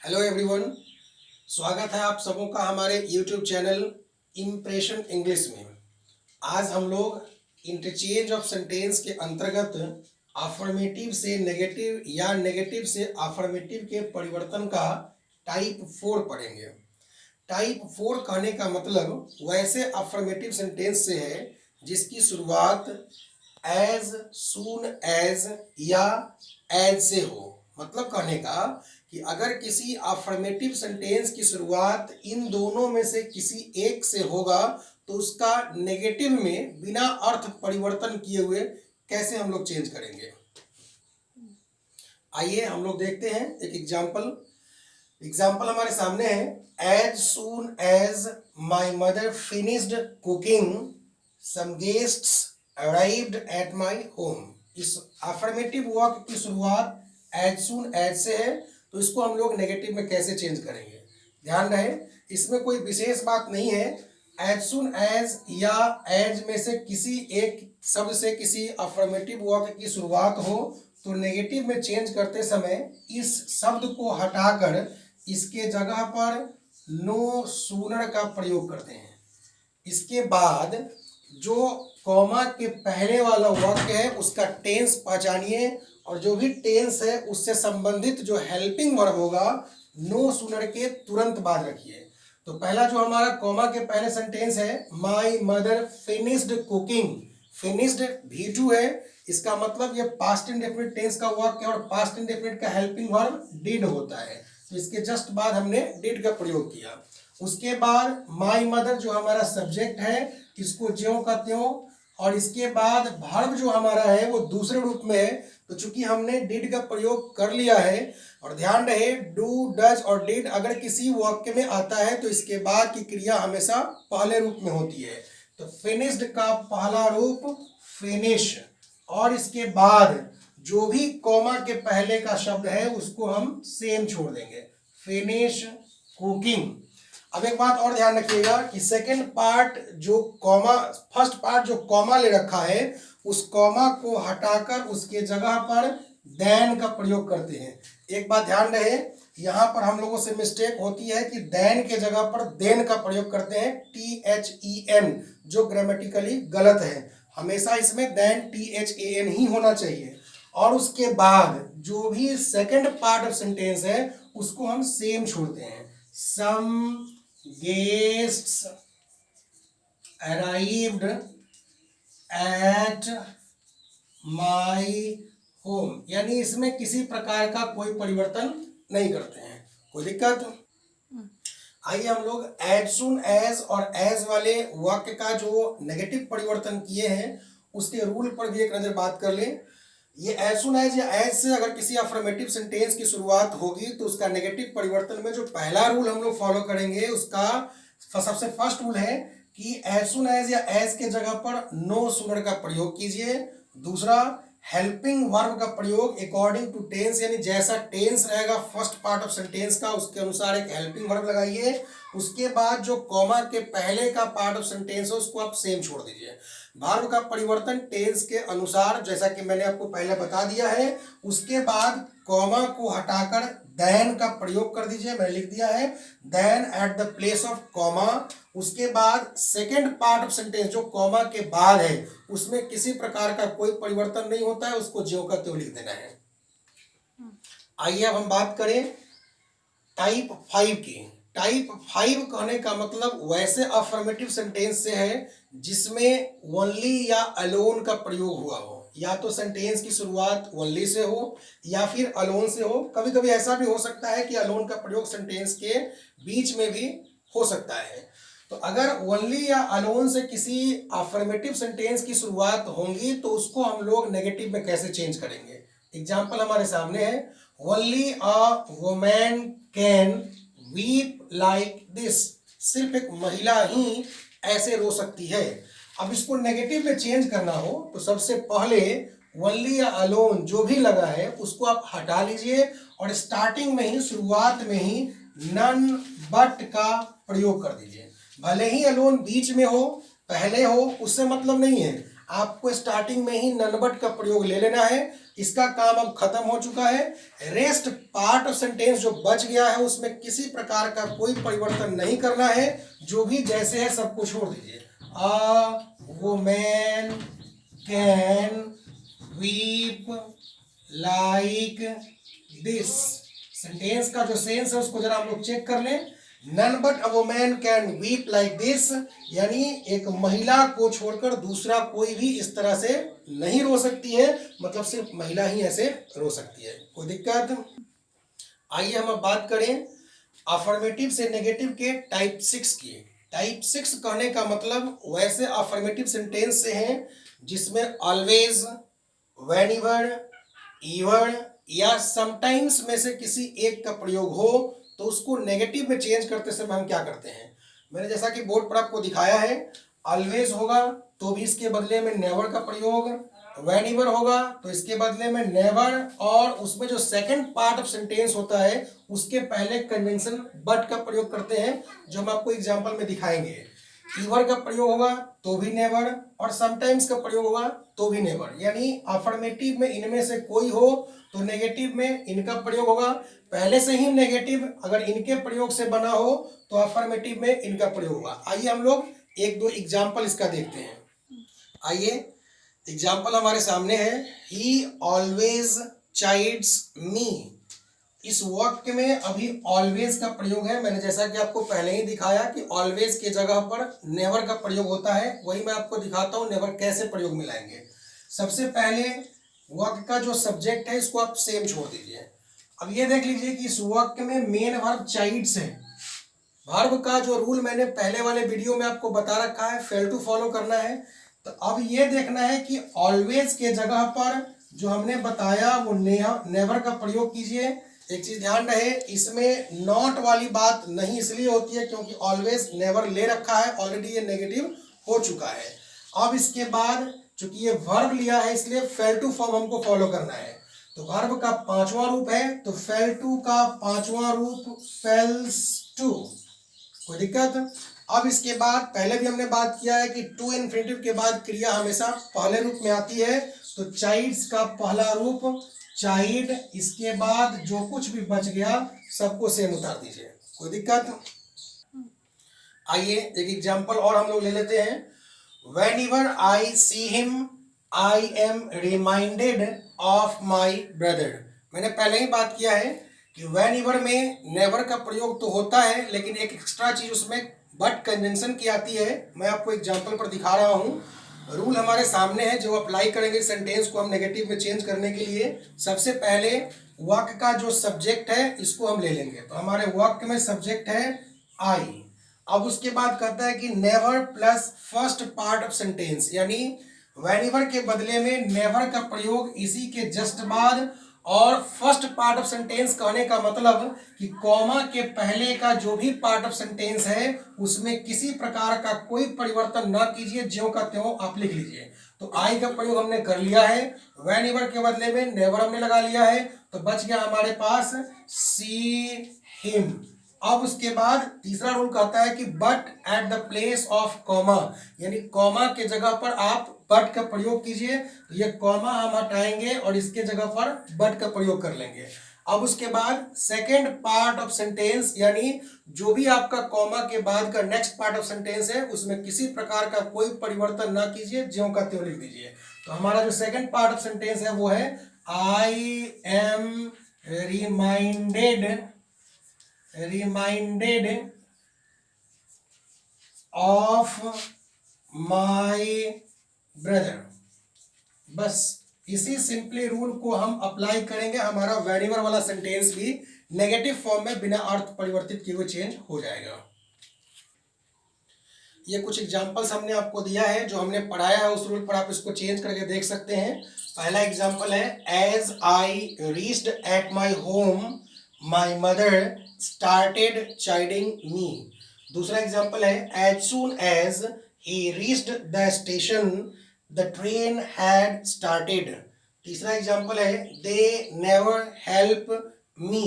Hello everyone, स्वागत है आप सबों का हमारे यूट्यूब चैनल इम्प्रेशन इंग्लिश में। आज हम लोग इंटरचेंज ऑफ सेंटेंस के अंतर्गत अफर्मेटिव से नेगेटिव या नेगेटिव से अफर्मेटिव के परिवर्तन का टाइप 4 पढ़ेंगे। टाइप 4 कहने का मतलब वैसे अफर्मेटिव सेंटेंस से है जिसकी शुरुआत एज सून एज या एज से हो। मतलब कहने का कि अगर किसी अफर्मेटिव सेंटेंस की शुरुआत इन दोनों में से किसी एक से होगा तो उसका नेगेटिव में बिना अर्थ परिवर्तन किए हुए कैसे हम लोग चेंज करेंगे। आइए हम लोग देखते हैं एक एग्जाम्पल हमारे सामने है। As soon as my mother finished cooking some guests arrived at my home. इस अफर्मेटिव वाक्य की शुरुआत एज सून एज से है तो इसको हम लोग नेगेटिव में कैसे चेंज करेंगे। ध्यान रहे इसमें कोई विशेष बात नहीं है। एज सून एज या एज में से किसी एक शब्द से किसी अफर्मेटिव वाक्य की शुरुआत हो तो नेगेटिव में चेंज करते समय इस शब्द को हटाकर इसके जगह पर नो सूनर का प्रयोग करते हैं। इसके बाद जो कॉमा के पहले वाला वाक्य है उसका टेंस पहचानिए और जो भी टेंस है उससे संबंधित जो हेल्पिंग वर्ब होगा नो सूनर के तुरंत बाद रखिए। तो पहला जो हमारा कॉमा के पहले सेंटेंस है माई mother finished cooking. Finished V2 है, इसका मतलब ये पास्ट इंडेफिनिट टेंस का वाक्य और पास्ट इंडेफिनिट का हेल्पिंग वर्ब डिड होता है। तो इसके जस्ट बाद हमने डिड का प्रयोग किया। उसके बाद माई मदर जो हमारा सब्जेक्ट है इसको ज्यों का त्यों, और इसके बाद वर्ब जो हमारा है वो दूसरे रूप में है। तो चूंकि हमने डिड का प्रयोग कर लिया है और ध्यान रहे डू डज और डिड अगर किसी वाक्य में आता है तो इसके बाद की क्रिया हमेशा पहले रूप में होती है। तो फिनिश्ड का पहला रूप फिनिश, और इसके बाद जो भी कॉमा के पहले का शब्द है उसको हम सेम छोड़ देंगे, फिनिश कुकिंग। अब एक बात और ध्यान रखिएगा कि सेकंड पार्ट जो कॉमा, फर्स्ट पार्ट जो कॉमा ले रखा है उस कॉमा को हटाकर उसके जगह पर देन का प्रयोग करते हैं। एक बात ध्यान रहे यहाँ पर हम लोगों से मिस्टेक होती है कि देन के जगह पर देन का प्रयोग करते हैं THEN, जो ग्रामेटिकली गलत है। हमेशा इसमें देन THAN ही होना चाहिए। और उसके बाद जो भी सेकंड पार्ट ऑफ सेंटेंस है उसको हम सेम छोड़ते हैं। Some guests arrived at my home, यानी इसमें किसी प्रकार का कोई परिवर्तन नहीं करते हैं। कोई दिक्कत? आइए हम लोग एज सून एज और एज वाले वाक्य का जो नेगेटिव परिवर्तन किए हैं उसके रूल पर भी एक नजर बात कर लें। ये एज सून एज या एज से अगर किसी अफर्मेटिव सेंटेंस की शुरुआत होगी तो उसका नेगेटिव परिवर्तन में जो पहला रूल हम लोग फॉलो करेंगे उसका सबसे फर्स्ट रूल है कि एज सून एज या एज के जगह पर नो सूनर का प्रयोग कीजिए। दूसरा, हेल्पिंग वर्ब का प्रयोग अकॉर्डिंग टू टेंस, यानी जैसा टेंस रहेगा फर्स्ट पार्ट ऑफ सेंटेंस का उसके अनुसार एक हेल्पिंग वर्ब लगाइए। उसके बाद जो कॉमा के पहले का पार्ट ऑफ सेंटेंस है उसको आप सेम छोड़ दीजिए। वर्ब का परिवर्तन टेंस के अनुसार जैसा कि मैंने आपको पहले बता दिया है। उसके बाद कॉमा को हटाकर देन का प्रयोग कर दीजिए, मैंने लिख दिया है then at the place of comma. उसके बाद सेकेंड पार्ट ऑफ सेंटेंस जो कॉमा के बाद है उसमें किसी प्रकार का कोई परिवर्तन नहीं होता है, उसको ज्यों का त्यों लिख देना है। आइए अब हम बात करें टाइप 5 की। टाइप 5 कहने का मतलब वैसे अफर्मेटिव सेंटेंस से है जिसमें ओनली या अलोन का प्रयोग हुआ हो। या तो सेंटेंस की शुरुआत ओनली से हो या फिर अलोन से हो। कभी कभी ऐसा भी हो सकता है कि अलोन का प्रयोग सेंटेंस के बीच में भी हो सकता है। तो अगर ओनली या अलोन से किसी अफर्मेटिव सेंटेंस की शुरुआत होंगी तो उसको हम लोग नेगेटिव में कैसे चेंज करेंगे। एग्जाम्पल हमारे सामने है only a woman can weep like this. सिर्फ एक महिला ही ऐसे रो सकती है। अब इसको नेगेटिव में चेंज करना हो तो सबसे पहले ओनली या अलोन जो भी लगा है उसको आप हटा लीजिए और स्टार्टिंग में ही, शुरुआत में ही नन बट का प्रयोग कर दीजिए। भले ही अलोन बीच में हो, पहले हो, उससे मतलब नहीं है। आपको स्टार्टिंग में ही नन बट का प्रयोग ले लेना है। इसका काम अब खत्म हो चुका है। रेस्ट पार्ट ऑफ सेंटेंस जो बच गया है उसमें किसी प्रकार का कोई परिवर्तन नहीं करना है, जो भी जैसे है सबको छोड़ दीजिए। A women can weep like this. Sentence का जो सेंस है उसको जरा हम लोग चेक कर लें। None but a women can weep like this, यानी एक महिला को छोड़कर दूसरा कोई भी इस तरह से नहीं रो सकती है, मतलब सिर्फ महिला ही ऐसे रो सकती है। कोई दिक्कत? आइए हम अब बात करें अफर्मेटिव से नेगेटिव के टाइप 6 की। टाइप 6 कहने का मतलब वैसे अफर्मेटिव सेंटेंस से हैं जिसमें ऑलवेज, व्हेनेवर, इवन या समटाइम्स में से किसी एक का प्रयोग हो, तो उसको नेगेटिव में चेंज करते समय हम क्या करते हैं। मैंने जैसा कि बोर्ड पर आपको दिखाया है, ऑलवेज होगा तो भी इसके बदले में नेवर का प्रयोग, व्हेनेवर होगा तो इसके बदले में नेवर, और उसमें जो सेकंड पार्ट ऑफ सेंटेंस होता है उसके पहले कन्वेंशन बट का प्रयोग करते हैं, जो हम आपको एग्जांपल में दिखाएंगे। ईवर का प्रयोग होगा तो भी नेवर, और समटाइम्स का प्रयोग होगा तो भी नेवर। यानी अफर्मेटिव में इनमें से कोई हो तो नेगेटिव में इनका प्रयोग होगा। पहले से ही नेगेटिव अगर इनके प्रयोग से बना हो तो अफर्मेटिव में इनका प्रयोग होगा। आइए हम लोग एक दो एग्जाम्पल इसका देखते हैं। आइए, एग्जाम्पल हमारे सामने है। ही ऑलवेज चाइड्स मी। इस वाक्य में अभी ऑलवेज का प्रयोग है। मैंने जैसा कि आपको पहले ही दिखाया कि ऑलवेज के जगह पर नेवर का प्रयोग होता है, वही मैं आपको दिखाता हूं नेवर कैसे प्रयोग में लाएंगे। सबसे पहले वाक्य का जो सब्जेक्ट है इसको आप सेम छोड़ दीजिए। अब ये देख लीजिए कि इस वाक्य में मेन वर्ब चाइल्ड्स है। वर्ब का जो रूल मैंने पहले वाले वीडियो में आपको बता रखा है, फेल टू फॉलो करना है। तो अब ये देखना है कि ऑलवेज के जगह पर जो हमने बताया वो नेवर का प्रयोग कीजिए। एक चीज ध्यान रहे, इसमें नॉट वाली बात नहीं इसलिए होती है क्योंकि ऑलवेज नेवर ले रखा है, ऑलरेडी ये नेगेटिव हो चुका है। अब इसके बाद चूंकि ये वर्ब लिया है इसलिए फेल टू फॉर्म हमको फॉलो करना है। तो वर्ब का पांचवा रूप है, तो फेल टू का पांचवा रूप फेल्स टू। कोई दिक्कत? अब इसके बाद पहले भी हमने बात किया है कि टू इन्फिनेटिव के बाद क्रिया हमेशा पहले रूप में आती है। तो चाइल्ड्स का पहला रूप चाइल्ड, इसके बाद जो कुछ भी बच गया सबको सेम उतार दीजिए। कोई दिक्कत? आइए एक एग्जांपल और हम लोग ले लेते हैं। Whenever I see him, I am reminded of my brother। मैंने पहले ही बात किया है कि whenever में never का प्रयोग तो होता है, लेकिन एक एक्स्ट्रा चीज उसमें बट कन्वेंशन की आती है। मैं आपको एग्जांपल पर दिखा रहा हूँ। रूल हमारे सामने है जो अप्लाई करेंगे सेंटेंस को हम नेगेटिव में चेंज करने के लिए। सबसे पहले वाक्य का जो सब्जेक्ट है इसको हम ले लेंगे। तो हमारे वाक्य में सब्जेक्ट है आई। अब उसके बाद कहता है कि never plus first part of sentence, यानी व्हेनेवर के बदले में नेवर का प्रयोग इसी के जस्ट बाद, और फर्स्ट पार्ट ऑफ सेंटेंस कहने का मतलब कि कॉमा के पहले का जो भी पार्ट ऑफ सेंटेंस है उसमें किसी प्रकार का कोई परिवर्तन ना कीजिए, ज्यों का त्यों आप लिख लीजिए। तो आई का प्रयोग हमने कर लिया है, व्हेनेवर के बदले में नेवर हमने लगा लिया है, तो बच गया हमारे पास सी हिम। अब उसके बाद तीसरा रूल कहता है कि but at the place of comma, यानी कॉमा के जगह पर आप बट का प्रयोग कीजिए। तो ये कॉमा हम हटाएंगे और इसके जगह पर बट का प्रयोग कर लेंगे। अब उसके बाद सेकेंड पार्ट ऑफ सेंटेंस, यानी जो भी आपका कॉमा के बाद का नेक्स्ट पार्ट ऑफ सेंटेंस है उसमें किसी प्रकार का कोई परिवर्तन ना कीजिए, ज्यों का त्यों लिख दीजिए। तो हमारा जो सेकेंड पार्ट ऑफ सेंटेंस है वो है I am reminded of my brother। बस इसी सिंपली रूल को हम अप्लाई करेंगे, हमारा वेरिएबल वाला सेंटेंस भी नेगेटिव फॉर्म में बिना अर्थ परिवर्तित किए हुए चेंज हो जाएगा। ये कुछ एग्जांपल्स हमने आपको दिया है, जो हमने पढ़ाया है उस रूल पर आप इसको चेंज करके देख सकते हैं। पहला एग्जांपल है, as I reached at my home my mother started chiding me। दूसरा एग्जांपल है, as soon as he reached the station the train had started। तीसरा एग्जांपल है, they never help me।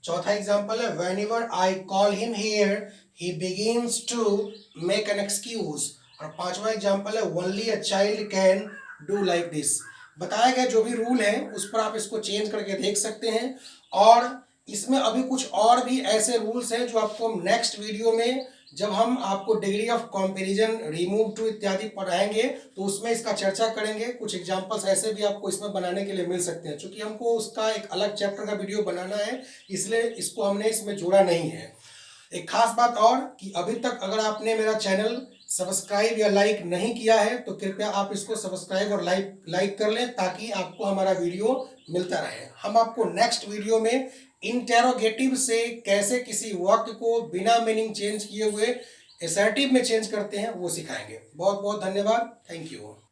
चौथा एग्जांपल है, whenever I call him here he begins to make an excuse। और पांचवा example है only a child can do like this. बताया गया जो भी रूल है उस पर आप इसको चेंज करके देख सकते हैं। और इसमें अभी कुछ और भी ऐसे रूल्स हैं जो आपको नेक्स्ट वीडियो में, जब हम आपको degree of comparison, remove to इत्यादि पढ़ाएंगे तो उसमें इसका चर्चा करेंगे। कुछ एग्जांपल्स ऐसे भी आपको इसमें बनाने के लिए मिल सकते हैं। चूंकि हमको उसका एक अलग चैप्टर का वीडियो बनाना है इसलिए इसको हमने इसमें जोड़ा नहीं है। एक खास बात और कि अभी तक अगर आपने मेरा चैनल सब्सक्राइब या लाइक नहीं किया है तो कृपया आप इसको सब्सक्राइब और लाइक कर लें ताकि आपको हमारा वीडियो मिलता रहे। हम आपको नेक्स्ट वीडियो में इंटेरोगेटिव से कैसे किसी वाक्य को बिना मीनिंग चेंज किए हुए असर्टिव में चेंज करते हैं वो सिखाएंगे। बहुत बहुत धन्यवाद। Thank you.